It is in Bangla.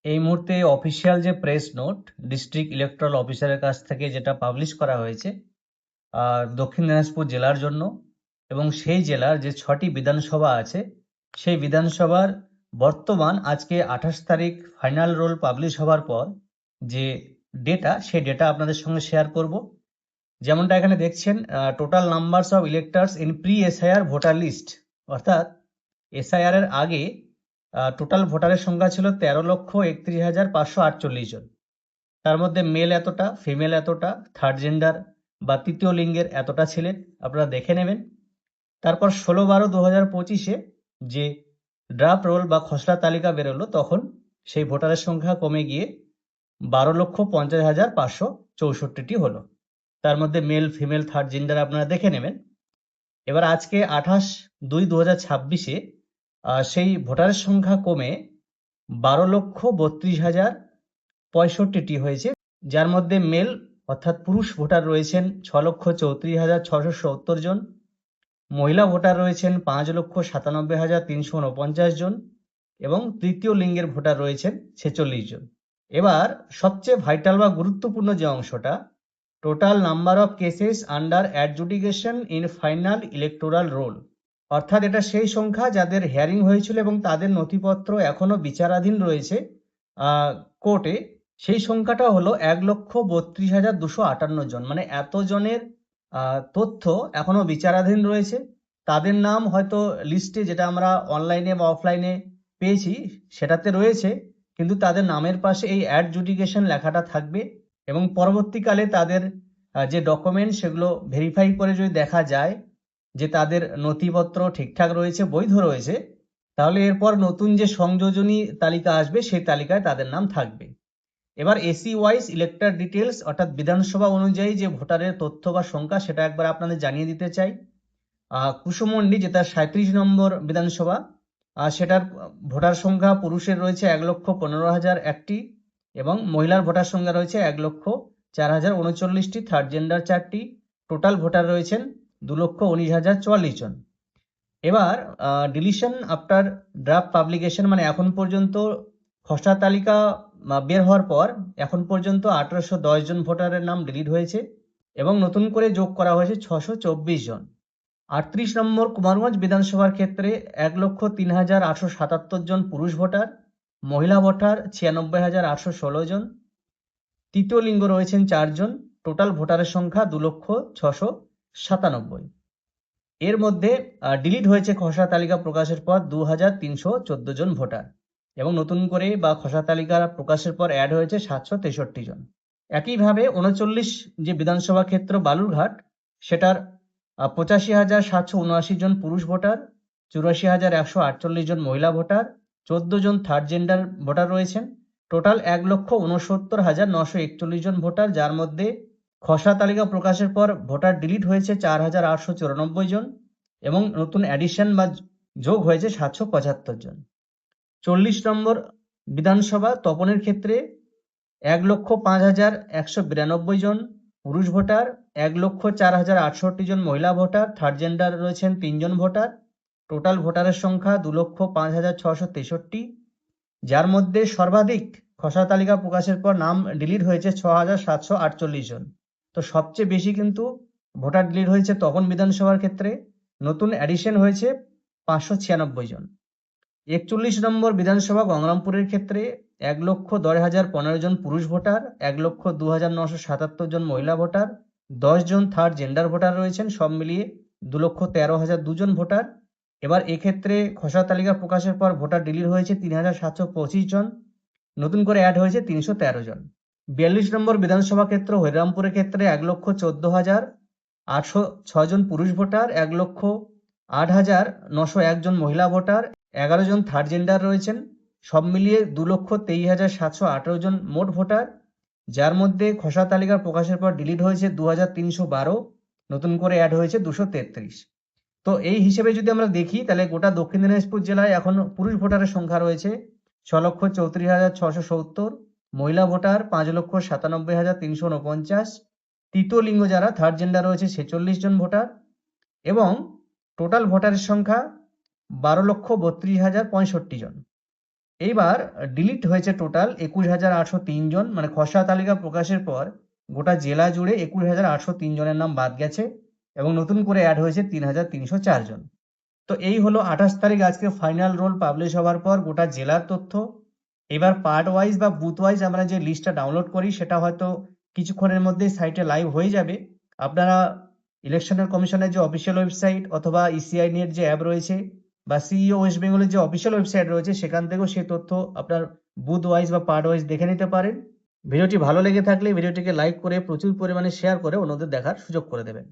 এই মুহূর্তে অফিসিয়াল যে প্রেস নোট ডিস্ট্রিক্ট ইলেকট্রাল অফিসারের কাছ থেকে যেটা পাবলিশ করা হয়েছে দক্ষিণ দিনাজপুর জেলার জন্য, এবং সেই জেলার যে 6টি বিধানসভা আছে সেই বিধানসভার বর্তমান আজকে 28 তারিখ ফাইনাল রোল পাবলিশ হওয়ার পর যে ডেটা, সেই ডেটা আপনাদের সঙ্গে শেয়ার করব। যেমনটা এখানে দেখছেন, total numbers of electors in pre SIR voter list, অর্থাৎ এসআইআর এর আগে টোটাল ভোটারের সংখ্যা ছিল 13,31,548 জন। তার মধ্যে মেল এতটা, ফিমেল এতটা, থার্ড জেন্ডার বা তৃতীয় লিঙ্গের এতটা ছিলেন, আপনারা দেখে নেবেন। তারপর 16/12/2025-এ যে ড্রাফট রোল বা খসড়া তালিকা বেরোলো, তখন সেই ভোটারের সংখ্যা কমে গিয়ে 12,50,564টি হলো। তার মধ্যে মেল, ফিমেল, থার্ড জেন্ডার আপনারা দেখে নেবেন। এবার আজকে 28/2/2026-এ সেই ভোটারের সংখ্যা কমে 12,32,065টি হয়েছে, যার মধ্যে মেল অর্থাৎ পুরুষ ভোটার রয়েছেন 6,34,670 জন, মহিলা ভোটার রয়েছেন 5,97,349 জন এবং তৃতীয় লিঙ্গের ভোটার রয়েছেন 46 জন। এবার সবচেয়ে ভাইটাল বা গুরুত্বপূর্ণ যে অংশটা, total number of cases under adjudication in final electoral role, অর্থাৎ এটা সেই সংখ্যা যাদের হিয়ারিং হয়েছিল এবং তাদের নথিপত্র এখনো বিচারাধীন রয়েছে কোর্টে। সেই সংখ্যাটা হলো 1,32,258 জন। মানে এত জনের তথ্য এখনো বিচারাধীন রয়েছে। তাদের নাম হয়তো লিস্টে, যেটা আমরা অনলাইনে বা অফলাইনে পেয়েছি সেটাতে রয়েছে, কিন্তু তাদের নামের পাশে এই অ্যাডজুডিকেশন লেখাটা থাকবে এবং পরবর্তীকালে তাদের যে ডকুমেন্ট, সেগুলো ভেরিফাই করে যদি দেখা যায় যে তাদের নথিপত্র ঠিকঠাক রয়েছে, বৈধ রয়েছে, তাহলে এরপর নতুন যে সংযোজনী তালিকা আসবে সেই তালিকায় তাদের নাম থাকবে। এবার এসি ওয়াইজ ইলেক্টর ডিটেলস, অর্থাৎ বিধানসভা অনুযায়ী যে ভোটারের তথ্য বা সংখ্যা, সেটা একবার আপনাদের জানিয়ে দিতে চাই। কুসুমন্ডি, যেটা 37 নম্বর বিধানসভা, সেটার ভোটার সংখ্যা পুরুষের রয়েছে 1,15,001টি এবং মহিলার ভোটার সংখ্যা রয়েছে 1,04,039টি, থার্ড জেন্ডার 4টি, টোটাল ভোটার রয়েছেন 2,19,044 জন। এবার ডিলিশন আফটার ড্রাফট পাবলিকেশন, মানে এখন পর্যন্ত খসড়া তালিকা বের হওয়ার পর এখন পর্যন্ত 1,810 জন ভোটারের নাম ডিলিট হয়েছে এবং নতুন করে যোগ করা হয়েছে 624 জন। 38 নম্বর কুমারগঞ্জ বিধানসভার ক্ষেত্রে 1,03,877 জন পুরুষ ভোটার, মহিলা ভোটার 96,816 জন, তৃতীয় লিঙ্গ রয়েছেন 4 জন, টোটাল ভোটারের সংখ্যা 2,06,97। এর মধ্যে ডিলিট হয়েছে খসড়া তালিকা প্রকাশের পর 2,314 জন ভোটার এবং নতুন করে বা খসড়া তালিকা প্রকাশের পর অ্যাড হয়েছে 763 জন। একইভাবে 39 যে বিধানসভা ক্ষেত্র বালুরঘাট, সেটার 85,779 জন পুরুষ ভোটার, 84,148 জন মহিলা ভোটার, 14 জন থার্ড জেন্ডার ভোটার রয়েছেন, টোটাল 1,69,941 জন ভোটার, যার মধ্যে খসড়া তালিকা প্রকাশের পর ভোটার ডিলিট হয়েছে 4,894 জন এবং নতুন অ্যাডিশন বা যোগ হয়েছে 775 জন। 40 নম্বর বিধানসভা তপনের ক্ষেত্রে 1,05,192 জন পুরুষ ভোটার, 1,04,068 জন মহিলা ভোটার, থার্ড জেন্ডার রয়েছেন 3 জন ভোটার, টোটাল ভোটারের সংখ্যা 2,05,663, যার মধ্যে সর্বাধিক খসড়া তালিকা প্রকাশের পর নাম ডিলিট হয়েছে 6,748 জন। তো সবচেয়ে বেশি কিন্তু ভোটার ডিলিট হয়েছে তপন বিধানসভার ক্ষেত্রে, নতুন অ্যাডিশন হয়েছে 596 জন। 41 নম্বর বিধানসভা গঙ্গারামপুরের ক্ষেত্রে 1,10,015 জন পুরুষ ভোটার, 1,02,977 জন মহিলা ভোটার, 10 জন থার্ড জেন্ডার ভোটার রয়েছেন, সব মিলিয়ে 2,13,002 জন ভোটার। এবার এক্ষেত্রে খসড়া তালিকা প্রকাশের পর ভোটার ডিলিট হয়েছে 3,725 জন, নতুন করে অ্যাড হয়েছে 313 জন। 42 নম্বর বিধানসভা ক্ষেত্র হরিরামপুরের ক্ষেত্রে 1,14,806 জন পুরুষ ভোটার, 1,08,901 জন মহিলা ভোটার, 11 জন থার্ড জেন্ডার রয়েছেন, সব মিলিয়ে 2,23,718 জন মোট ভোটার, যার মধ্যে খসড়া তালিকা প্রকাশের পর ডিলিট হয়েছে 2,312, নতুন করে অ্যাড হয়েছে 233। তো এই হিসেবে যদি আমরা দেখি, তাহলে গোটা দক্ষিণ দিনাজপুর জেলায় এখন পুরুষ ভোটারের সংখ্যা রয়েছে 6,34,670, মহিলা ভোটার 5,97,349, তৃতীয় লিঙ্গ যারা থার্ড জেন্ডার রয়েছে 46 জন ভোটার এবং টোটাল ভোটারের সংখ্যা 12,32,065 জন। এইবার ডিলিট হয়েছে টোটাল 21,803 জন, মানে খসড়া তালিকা প্রকাশের পর গোটা জেলা জুড়ে 21,803 জনের নাম বাদ গেছে এবং নতুন করে অ্যাড হয়েছে 3,304 জন। তো এই হলো 28 তারিখ আজকে ফাইনাল রোল পাবলিশ হওয়ার পর গোটা জেলার তথ্য। এবার পার্ট ওয়াইজ বা বুথ ওয়াইজ আমরা যে লিস্টটা ডাউনলোড করি সেটা হয়তো কিছুক্ষণের মধ্যেই সাইটে লাইভ হয়ে যাবে। আপনারা ইলেকশনের কমিশনের যে অফিসিয়াল ওয়েবসাইট অথবা ইসিআই নেট যে অ্যাপ রয়েছে বা সিইও ওয়েস্ট বেঙ্গলের যে অফিসিয়াল ওয়েবসাইট রয়েছে সেখান থেকেও সেই তথ্য আপনার বুথ ওয়াইজ বা পার্ট ওয়াইজ দেখে নিতে পারেন। ভিডিওটি ভালো লেগে থাকলে ভিডিওটিকে লাইক করে প্রচুর পরিমাণে শেয়ার করে অন্যদের দেখার সুযোগ করে দেবেন।